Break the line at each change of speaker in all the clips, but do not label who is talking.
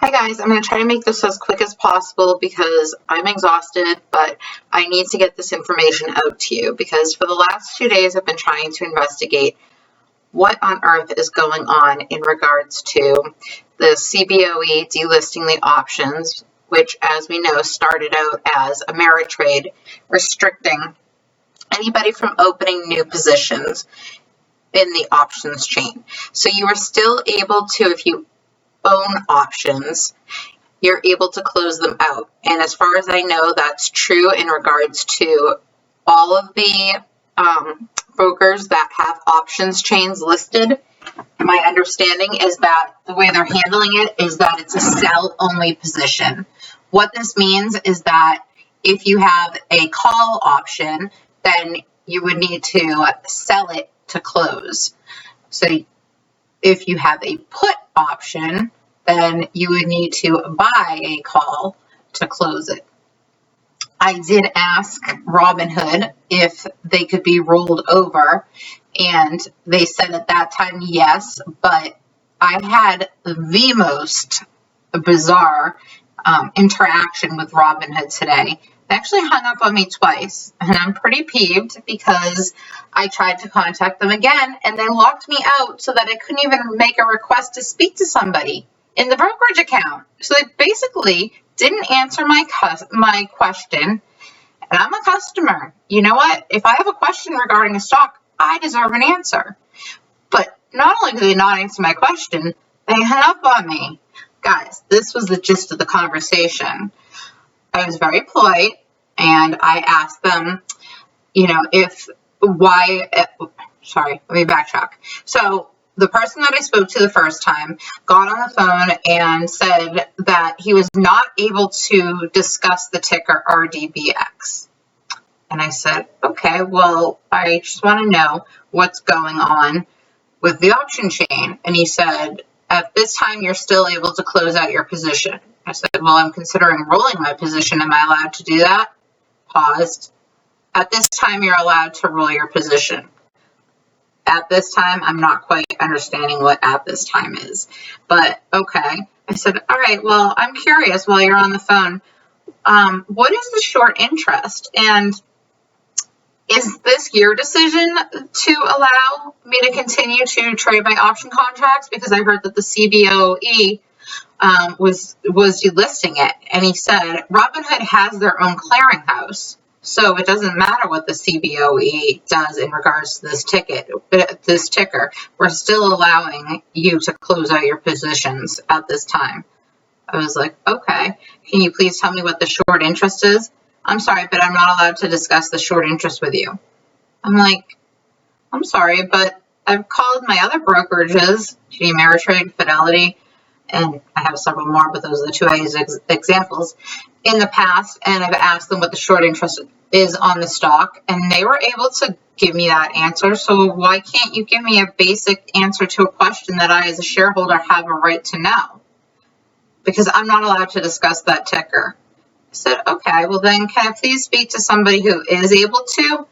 Hi guys, I'm going to try to make this as quick as possible because I'm exhausted, but I need to get this information out to you because for the last 2 days I've been trying to investigate what on earth is going on in regards to the Cboe delisting the options, which, as we know, started out as a merit trade restricting anybody from opening new positions in the options chain. So you are still able to, if you own options, you're able to close them out. And as far as I know, that's true in regards to all of the brokers that have options chains listed. My understanding is that the way they're handling it is that it's a sell-only position. What this means is that if you have a call option, then you would need to sell it to close. So if you have a put option, then you would need to buy a call to close it. I did ask Robinhood if they could be rolled over, and they said at that time yes, but I had the most bizarre interaction with Robinhood today. They actually hung up on me twice, and I'm pretty peeved because I tried to contact them again, and they locked me out so that I couldn't even make a request to speak to somebody in the brokerage account. So they basically didn't answer my question, and I'm a customer. You know what? If I have a question regarding a stock, I deserve an answer. But not only did they not answer my question, they hung up on me. Guys, this was the gist of the conversation. I was very polite, and I asked them, let me backtrack. So the person that I spoke to the first time got on the phone and said that he was not able to discuss the ticker Rdbx. And I said, okay, well, I just want to know what's going on with the option chain. And he said, at this time, you're still able to close out your position. I said, well, I'm considering rolling my position. Am I allowed to do that? Paused. At this time, you're allowed to roll your position. At this time, I'm not quite understanding what at this time is. But, okay. I said, all right, well, I'm curious while you're on the phone. What is the short interest? And is this your decision to allow me to continue to trade my option contracts? Because I heard that the Cboe was delisting it. And he said, Robinhood has their own clearinghouse. So it doesn't matter what the Cboe does in regards to this ticker. We're still allowing you to close out your positions at this time. I was like, okay, can you please tell me what the short interest is? I'm sorry, but I'm not allowed to discuss the short interest with you. I'm like, I'm sorry, but I've called my other brokerages, TD Ameritrade, Fidelity, and I have several more, but those are the two I use as examples, in the past, and I've asked them what the short interest is on the stock, and they were able to give me that answer. So why can't you give me a basic answer to a question that I, as a shareholder, have a right to know? Because I'm not allowed to discuss that ticker. I said, okay, well then can I please speak to somebody who is able to?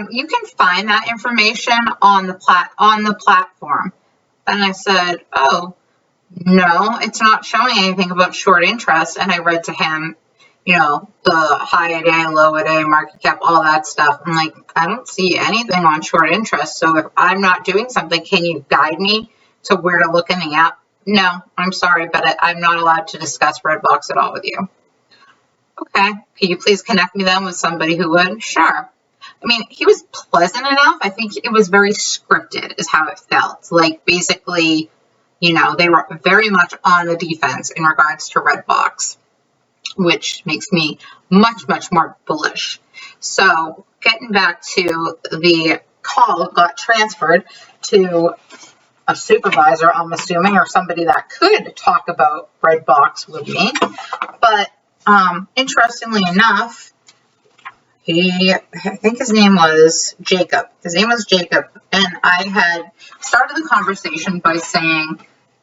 You can find that information on the platform. And I said, oh, no, it's not showing anything about short interest. And I read to him, the high a day, low a day, market cap, all that stuff. I'm like, I don't see anything on short interest. So if I'm not doing something, can you guide me to where to look in the app? No, I'm sorry, but I'm not allowed to discuss Rdbx at all with you. Okay, can you please connect me then with somebody who would? Sure. I mean, he was pleasant enough. I think it was very scripted is how it felt. Like, basically, they were very much on the defense in regards to Rdbx, which makes me much, much more bullish. So getting back to the call, got transferred to a supervisor, I'm assuming, or somebody that could talk about Rdbx with me. But interestingly enough, I think his name was Jacob. His name was Jacob, and I had started the conversation by saying,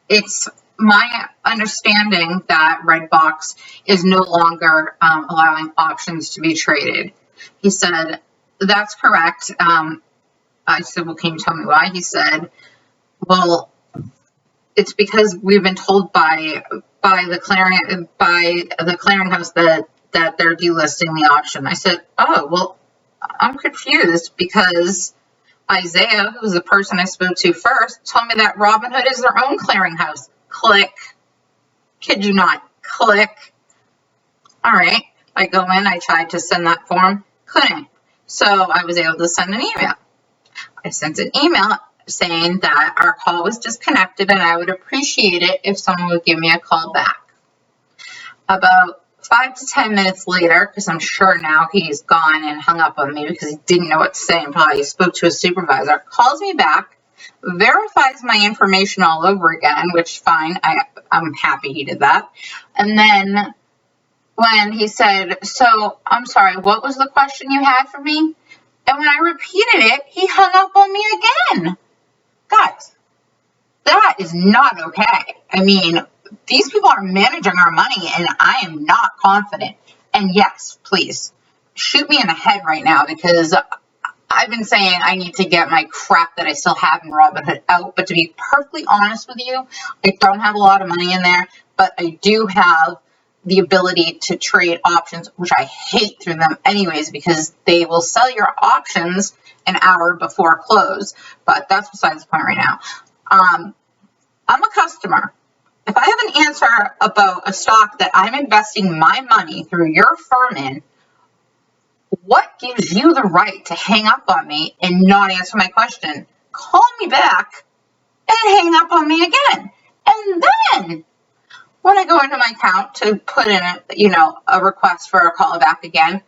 it's my understanding that Rdbx is no longer allowing options to be traded. He said, that's correct. I said, well, can you tell me why? He said, well, it's because we've been told by the clearinghouse that they're delisting the option. I said, oh, well, I'm confused because Isaiah, who's the person I spoke to first, told me that Robinhood is their own clearinghouse. Click. Kid you not. Click. All right. I go in. I tried to send that form. Couldn't. So I was able to send an email. I sent an email saying that our call was disconnected and I would appreciate it if someone would give me a call back. About 5 to 10 minutes later, because I'm sure now he's gone and hung up on me because he didn't know what to say and probably spoke to his supervisor, calls me back, verifies my information all over again, which fine, I'm happy he did that. And then when he said, so I'm sorry, what was the question you had for me? And when I repeated it, he hung up on me again. Guys, that is not okay. I mean, these people are managing our money and I am not confident. And yes, please shoot me in the head right now because I've been saying I need to get my crap that I still have in Robinhood out. But to be perfectly honest with you, I don't have a lot of money in there, but I do have the ability to trade options, which I hate through them anyways because they will sell your options an hour before close. But that's besides the point right now. I'm a customer. If I have an answer about a stock that I'm investing my money through your firm in, what gives you the right to hang up on me and not answer my question? Call me back and hang up on me again. And then when I go into my account to put in a request for a call back again,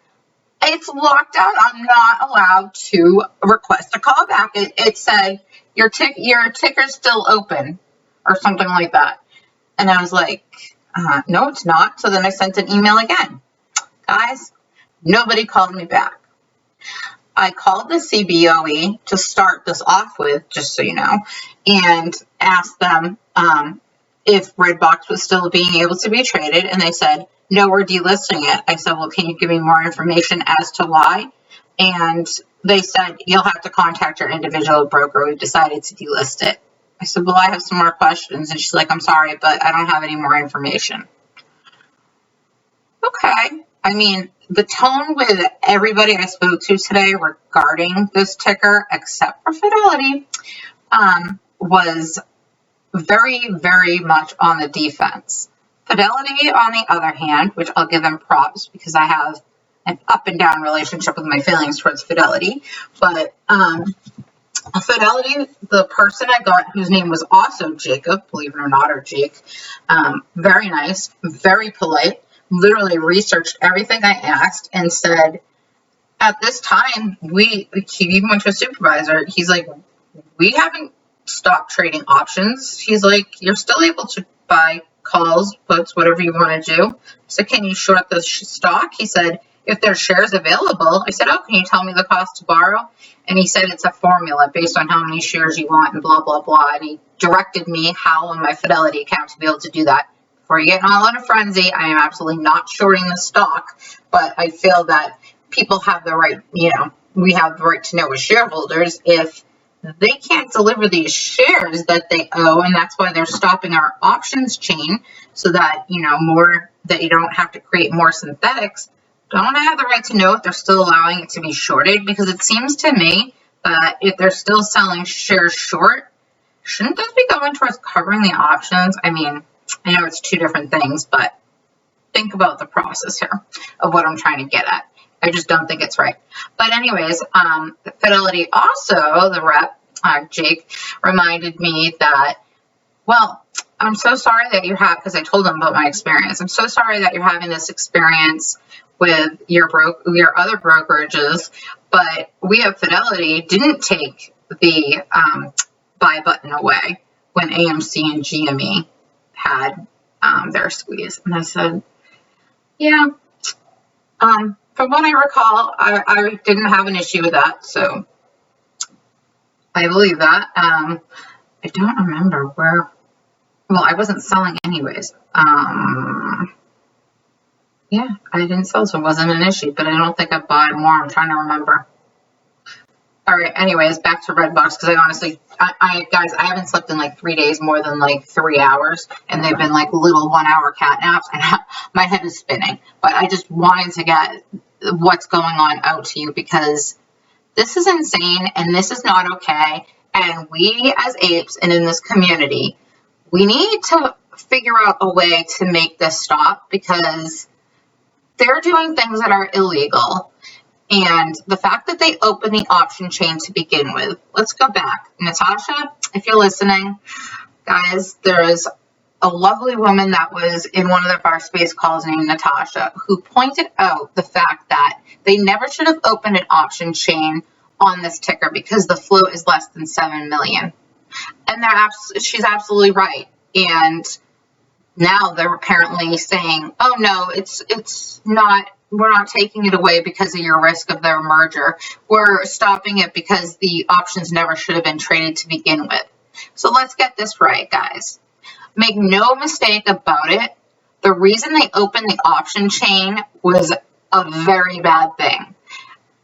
it's locked out. I'm not allowed to request a call back. It said your ticker's still open or something like that. And I was like, no, it's not. So then I sent an email again. Guys, nobody called me back. I called the Cboe to start this off with, just so you know, and asked them if Rdbx was still being able to be traded. And they said, no, we're delisting it. I said, well, can you give me more information as to why? And they said, you'll have to contact your individual broker. We've decided to delist it. I said, well, I have some more questions. And she's like, I'm sorry, but I don't have any more information. Okay. I mean, the tone with everybody I spoke to today regarding this ticker, except for Fidelity, was very, very much on the defense. Fidelity, on the other hand, which I'll give them props because I have an up and down relationship with my feelings towards Fidelity, but Fidelity, the person I got, whose name was also Jacob, believe it or not, or Jake, very nice, very polite, literally researched everything I asked and said, at this time, he even went to a supervisor, he's like, we haven't stopped trading options. He's like, you're still able to buy calls, puts, whatever you want to do. So can you short the stock? He said, if there's shares available. I said, oh, can you tell me the cost to borrow? And he said it's a formula based on how many shares you want and blah, blah, blah. And he directed me how on my Fidelity account to be able to do that. Before you get all in a frenzy, I am absolutely not shorting the stock, but I feel that people have the right, we have the right to know as shareholders if they can't deliver these shares that they owe, and that's why they're stopping our options chain so that, more, that you don't have to create more synthetics. Don't I have the right to know if they're still allowing it to be shorted? Because it seems to me that if they're still selling shares short, shouldn't those be going towards covering the options? I mean, I know it's two different things, but think about the process here of what I'm trying to get at. I just don't think it's right. But anyways, Fidelity also, the rep, Jake, reminded me that, well, I'm so sorry that you have, because I told them about my experience. I'm so sorry that you're having this experience with your other brokerages, but we at Fidelity didn't take the buy button away when AMC and GME had their squeeze. And I said, yeah, from what I recall, I didn't have an issue with that, so I believe that. I don't remember where. Well, I wasn't selling anyways. Yeah, I didn't sell, so it wasn't an issue, but I don't think I bought more. I'm trying to remember. All right, anyways, back to Rdbx, because I honestly, guys, I haven't slept in like 3 days more than like 3 hours, and they've been like little 1 hour cat naps, and my head is spinning. But I just wanted to get what's going on out to you, because this is insane, and this is not okay. And we as apes and in this community, we need to figure out a way to make this stop, because they're doing things that are illegal. And the fact that they opened the option chain to begin with, let's go back. Natasha, if you're listening, guys, there's a lovely woman that was in one of our space calls named Natasha, who pointed out the fact that they never should have opened an option chain on this ticker because the float is less than 7 million. And she's absolutely right. And now they're apparently saying, oh no, it's not, we're not taking it away because of your risk of their merger. We're stopping it because the options never should have been traded to begin with. So let's get this right, guys. Make no mistake about it. The reason they opened the option chain was a very bad thing.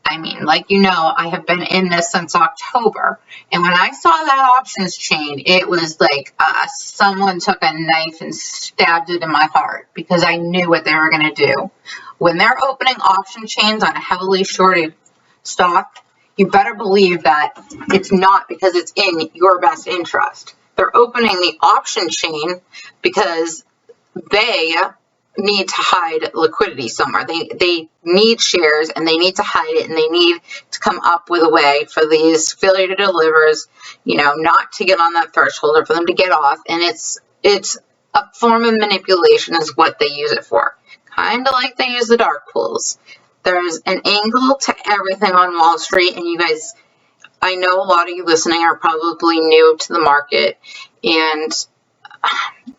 I mean, like, you know, I have been in this since October. And when I saw that options chain, it was like someone took a knife and stabbed it in my heart, because I knew what they were going to do. When they're opening option chains on a heavily shorted stock, you better believe that it's not because it's in your best interest. They're opening the option chain because they need to hide liquidity somewhere. They need shares, and they need to hide it, and they need to come up with a way for these failure to delivers, you know, not to get on that threshold, or for them to get off. And it's a form of manipulation is what they use it for. Kind of like they use the dark pools. There's an angle to everything on Wall Street, and you guys, I know a lot of you listening are probably new to the market, and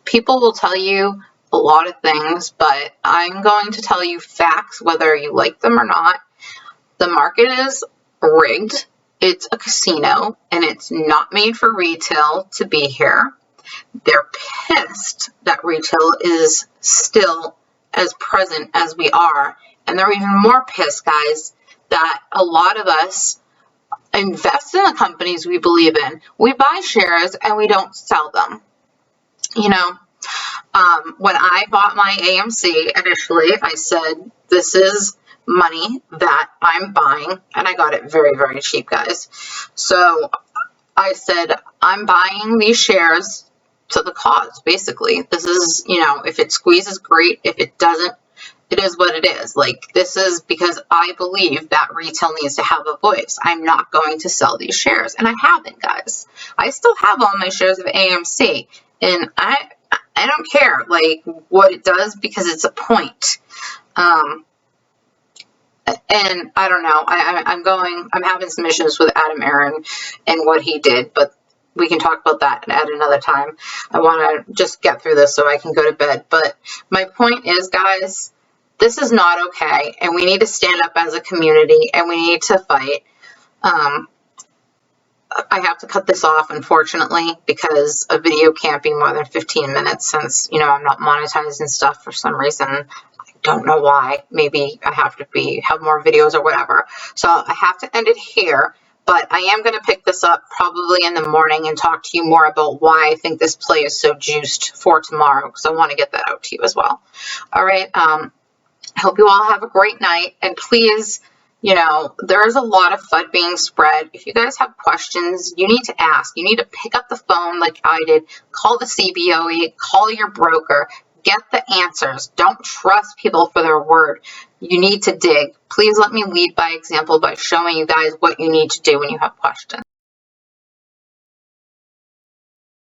people will tell you a lot of things, but I'm going to tell you facts whether you like them or not. The market is rigged. It's a casino, and it's not made for retail to be here. They're pissed that retail is still as present as we are, and they're even more pissed, guys, that a lot of us invest in the companies we believe in. We buy shares and we don't sell them. You know, when I bought my AMC initially, I said, this is money that I'm buying, and I got it very, very cheap, guys. So I said, I'm buying these shares to the cause, basically. This is, you know, if it squeezes, great. If it doesn't, it is what it is. Like, this is because I believe that retail needs to have a voice. I'm not going to sell these shares, and I haven't, guys. I still have all my shares of AMC, and I don't care, like, what it does, because it's a point. And I don't know, I'm having some issues with Adam Aaron and what he did, but we can talk about that at another time. I want to just get through this so I can go to bed. But my point is, guys, this is not okay, and we need to stand up as a community, and we need to fight. I have to cut this off, unfortunately, because a video can't be more than 15 minutes since, you know, I'm not monetizing stuff for some reason. I don't know why. Maybe I have to have more videos or whatever. So I have to end it here, but I am going to pick this up probably in the morning and talk to you more about why I think this play is so juiced for tomorrow, because I want to get that out to you as well. All right. I hope you all have a great night, and please, you know, there's a lot of FUD being spread. If you guys have questions, you need to ask. You need to pick up the phone like I did. Call the Cboe. Call your broker. Get the answers. Don't trust people for their word. You need to dig. Please let me lead by example by showing you guys what you need to do when you have questions.